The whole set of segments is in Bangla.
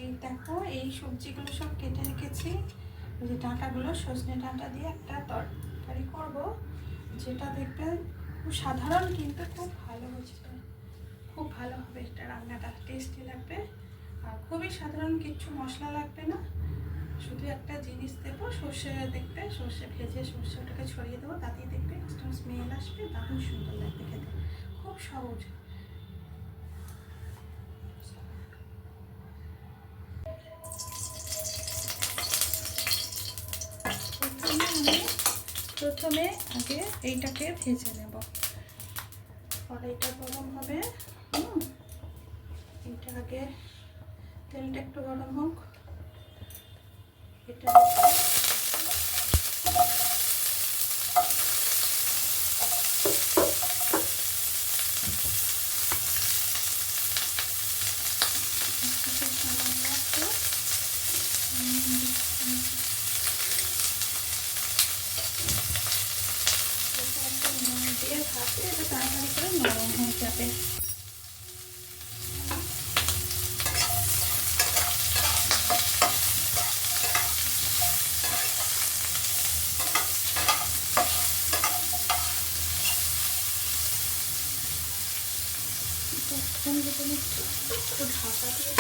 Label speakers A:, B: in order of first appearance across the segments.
A: এই দেখো এই সবজিগুলো সব কেটে রেখেছি। এই যে ডাঁটাগুলো, সজনে ডাঁটা দিয়ে একটা তরকারি করব, যেটা দেখবে খুব সাধারণ কিন্তু খুব ভালো হচ্ছে, খুব ভালো হবে। এটা রান্নাটা টেস্টি লাগবে আর খুবই সাধারণ, কিচ্ছু মশলা লাগবে না। শুধু একটা জিনিস দেবো, সর্ষে দেখবে, সর্ষে ভেজে সর্ষে ওটাকে ছড়িয়ে দেবো, তাতেই দেখবে একটা স্মেল আসবে, দারুণ সুন্দর লাগবে খেতে, খুব সহজ। প্রথমে আগে এইটাকে ভেজে নেব, কড়াইটা গরম হবে। এটা আগে তেলটা একটু গরম হোক, এটা দিয়ে ভাজতে, এটা তাড়াতাড়ি করে নরম হয়ে যাবে। একটু ঢাকা দিয়ে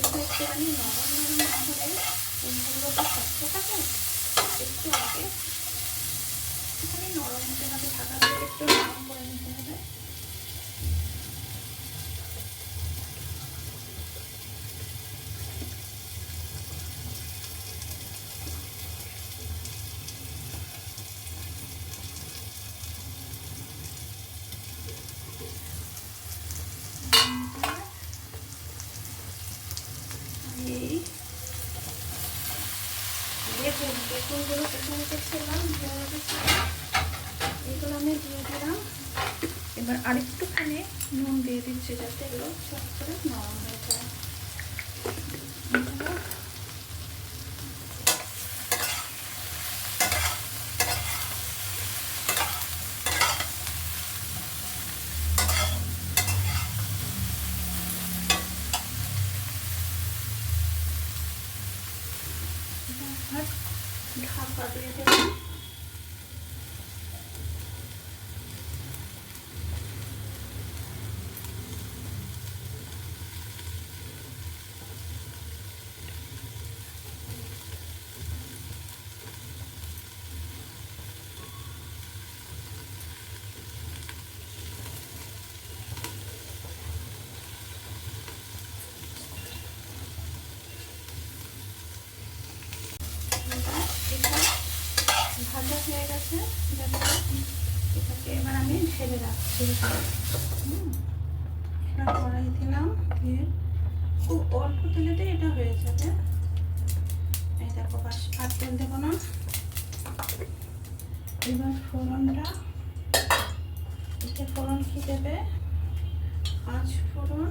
A: একটুখানি নরম নরম না হলে এগুলো তো শক্ত থাকে, একটু আগে একটুখানি নরম হতে হবে, ঢাকা দিয়ে একটু নরম করে নিতে হবে। বেগুনগুলো প্রথমে ছিলাম, এগুলো আমি দিয়ে দিলাম। এবার আরেকটুখানি নুন দিয়ে দিচ্ছি, যাতে এগুলো সব করে নরম হয়ে যায়। ঢাকা দিয়ে দেবেন। ভাজা হয়ে গেছে, এটাকে এবার আমি ঢেলে রাখছি। এটা কড়াই দিলাম, দিয়ে খুব অল্প তেলেতে এটা হয়ে যাবে। এই দেখো, আর তেল দেবো না। এবার ফোড়নটা, এতে ফোড়ন কি দেবে, 5 ফোড়ন,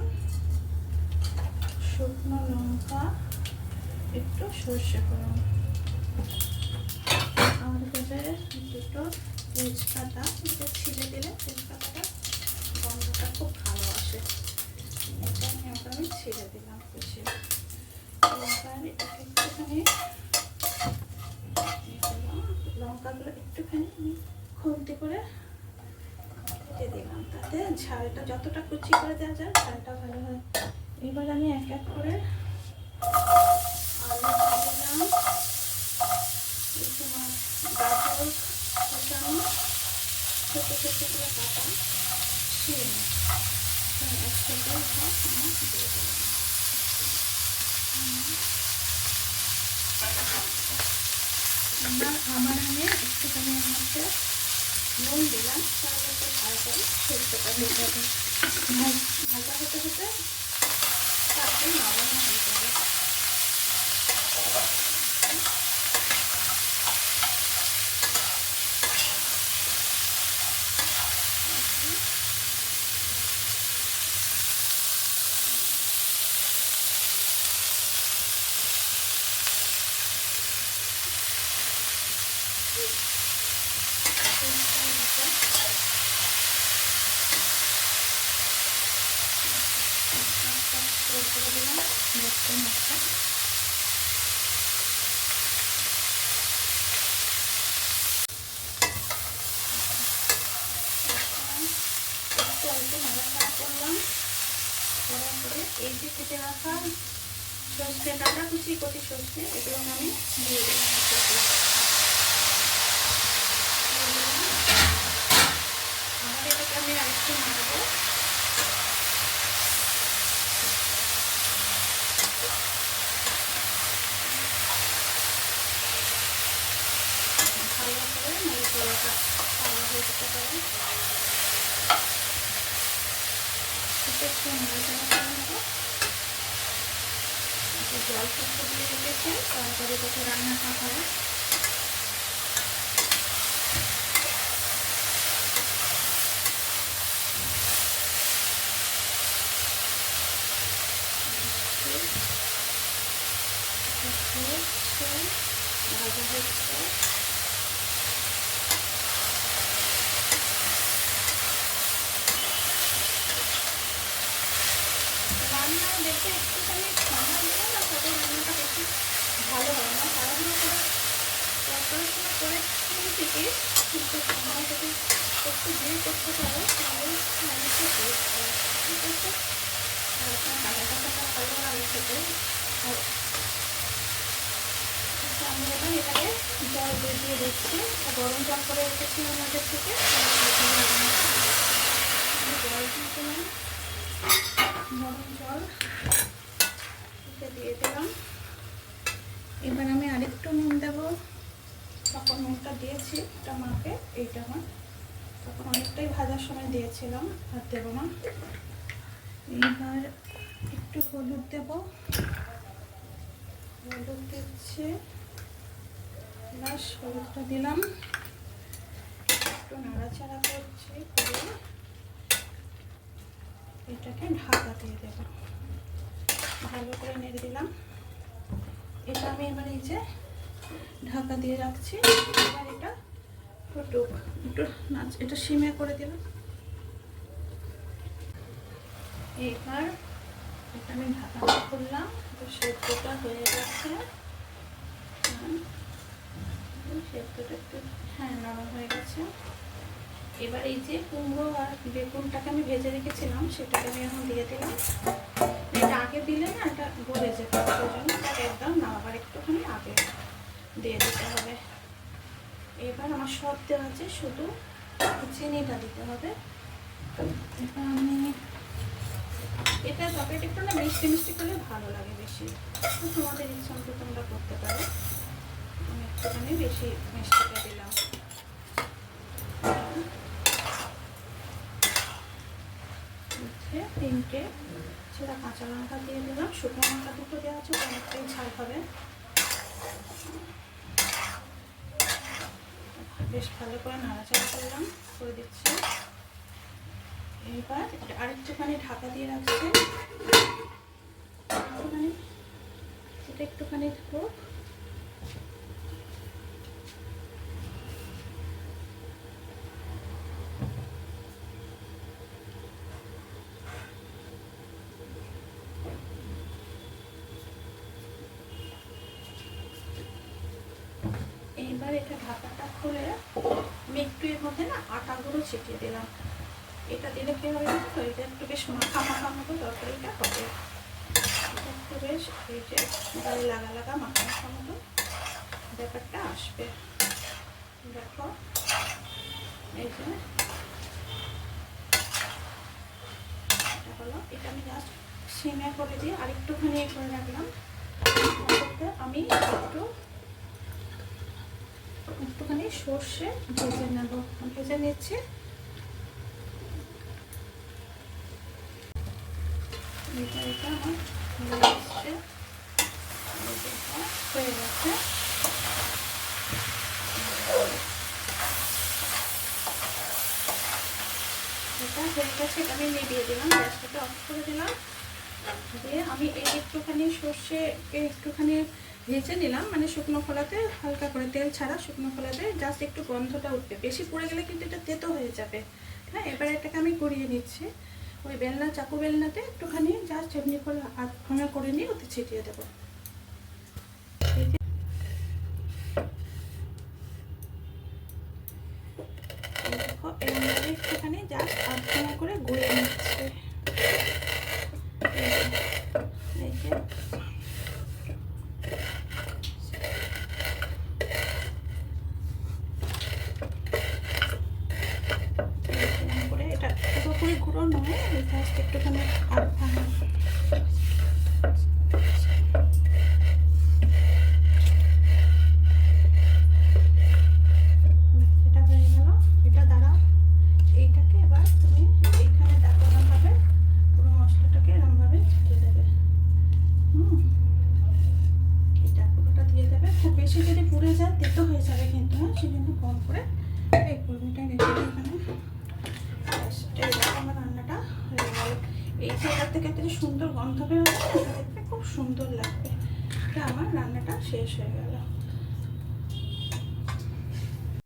A: শুকনো লঙ্কা, একটু সর্ষে ফোড়ন, আর দেবে দুটো তেজপাতা। এটা ছিঁড়ে দিলে তেজপাতাটা গন্ধটা খুব ভালো আসে। এটা আমি ছিঁড়ে দিলাম কুচি। এবার একটুখানি লঙ্কাগুলো একটুখানি আমি খুন্তি করে কেটে দিলাম, তাতে ঝালটা যতটা কুচি করে দেওয়া যায় ঝালটা ভালো হয়। এবার আমি এক এক করে আলু দিলাম, গাজর কুচানো, ছোট ছোট করে কাটা শিম একসাথে সব দিয়ে দিলাম। আমার আমি একটুখানি এর মধ্যে নুন দিলাম, তাহলে একটু তাড়াতাড়ি সেদ্ধটা হয়ে যাবে। ভাজা হতে হতে তারপরে নরম হয়ে যাবে। করে দিলাম একটু নাড়াচাড়া করলাম, করার পরে এই যে কেটে রাখা সর্ষে ডাঁটা, কুচি কচি সর্ষে, এগুলো আমি দিয়ে দিলাম। আমার এটাকে আমি আরেকটু নাড়বো। ভালো করে মশলাটা ভালো হয়ে যেতে পারে, একটু নাড়াচাড়া করে নেবো। জল শুদ্ধ দিয়ে রেখেছে, তারপরে যাতে রান্নাটা হয়। ভাজা হচ্ছে, রান্না দেখে একটুখানি ঠান্ডা দিলে না তবে রান্নাটা বেশি ভালো হয় না। তাড়াহুড়ো করে পড়াশোনা করে ঠিকই, কিন্তু সময় যদি একটু দিয়ে করতে পারো তাহলে রান্নাটা টেস্ট হয়। ঠিক আছে, কাঁচা কাঁচাটা ভালো লাগে খেতে। আমি এবার এটাকে জল দিয়ে দিচ্ছি, গরম জল করে রেখেছি আমাদের থেকে। জল দিয়েছিলাম, গরম জল দিয়ে দিলাম। এবার আমি আরেকটু নুন দেবো। তখন নুনটা দিয়েছি, এটা মাপে, এইটা আমার তখন অনেকটাই ভাজার সময় দিয়েছিলাম, আর দেবো না। এবার একটু হলুদ দেব, হলুদ দিচ্ছি, হলুদটা দিলাম, একটু নাড়াচাড়া করছি, করে এটাকে ঢাকা দিয়ে দেব। ভালো করে নেড়ে দিলাম। এটা আমি এবার এই যে ঢাকা দিয়ে রাখছি। এবার এটা ফুটুক, একটু এটা সিমে করে দিলাম। এবার এটা আমি ঢাকা খুললাম, সেদ্ধটা হয়ে গেছে। সেদ্ধটা একটু নরম হয়ে গেছে। এবার এই যে কুমড়ো আর বেগুনটাকে আমি ভেজে রেখেছিলাম সেটাকে আমি এখন দিয়ে দিলাম। এটা আগে দিলে না এটা গলে যেত, সেই জন্য তাকে একদম না, আবার একটুখানি আগে দিয়ে দিতে হবে। এবার আমার সব দেওয়া আছে, শুধু চিনিটা দিতে হবে। এটা আমি এটা তরকারিটা একটু না মিষ্টি মিষ্টি করলে ভালো লাগে বেশি, তোমাদের ইচ্ছা মতো তোমরা করতে পারো। আমি একটুখানি বেশি মিষ্টিটা দিলাম। তিনটে সেটা কাঁচা লঙ্কা দিয়ে দিলাম, শুকনো লঙ্কা দুটো দেওয়া আছে, অনেকটাই ঝাল হবে। বেশ ভালো করে নাড়াচাড়া করলাম, করে দিচ্ছি। এবার আরেকটুখানি ঢাকা দিয়ে রাখছি, এটা একটুখানি থাকুক। এইবার এটা ঢাকাটা খুলে আমি একটু এর মধ্যে না আটা গুঁড়ো ছিটিয়ে দিলাম। এটা দিলে কি হবে তো, এটা একটু বেশ মাখা মাখা মতো তরকারিটা হবে। একটু বেশ এই যে গায়ে লাগা লাগা মাখা মাখা মতো ব্যাপারটা আসবে। দেখো এই যে এটা হলো। এটা আমি জাস্ট সিমে করে দিয়ে আরেকটুখানি করে রাখলাম, আমি একটুখানি সর্ষে ভেজে নেব, ভেজে নিচ্ছি। এটা আমার হয়ে গেছে। এটা হয়ে গেছে, এটা আমি নিভিয়ে দিলাম, গ্যাসটাকে অফ করে দিলাম। দিয়ে আমি এই একটুখানি সর্ষেকে একটুখানি ভেজে নিলাম, মানে শুকনো খোলাতে হালকা করে, তেল ছাড়া শুকনো খোলাতে, জাস্ট একটু গন্ধটা উঠবে, বেশি পুড়ে গেলে কিন্তু এটা তেতো হয়ে যাবে। হ্যাঁ, এবার এটাকে আমি গড়িয়ে নিচ্ছি। ওই বেলনা, চাকু বেলনাতে একটুখানি জাস্ট এমনি করে ভাঙা করে নিয়ে ওতে ছিটিয়ে দেবো। দেখো এরকমভাবে একটুখানি জাস্ট ভাঙা করে গড়িয়ে নিচ্ছে। এই যে এটা পুরোপুরি গুঁড়ো নয়, জাস্ট একটুখানি আর ভাঙা। এটা হয়ে গেল। এটা দাঁড়াও, এইটাকে এবার তুমি এইখানে দেখো এরমভাবে পুরো মশলাটাকে এরমভাবে ছিটিয়ে দেবে। এটা পুরোটা দিয়ে দেবে। খুব বেশি যদি পুড়ে যায় তেতো হয়ে যাবে কিন্তু, হ্যাঁ, সেজন্য কম করে এই কুড়মিটা রেখে দিই এখানে। আমার রান্নাটা হয়ে গেল। এই জায়গার থেকে একটা যে সুন্দর গন্ধ বেরোচ্ছে, এটা দেখতে খুব সুন্দর লাগবে। এটা আমার রান্নাটা শেষ হয়ে গেল।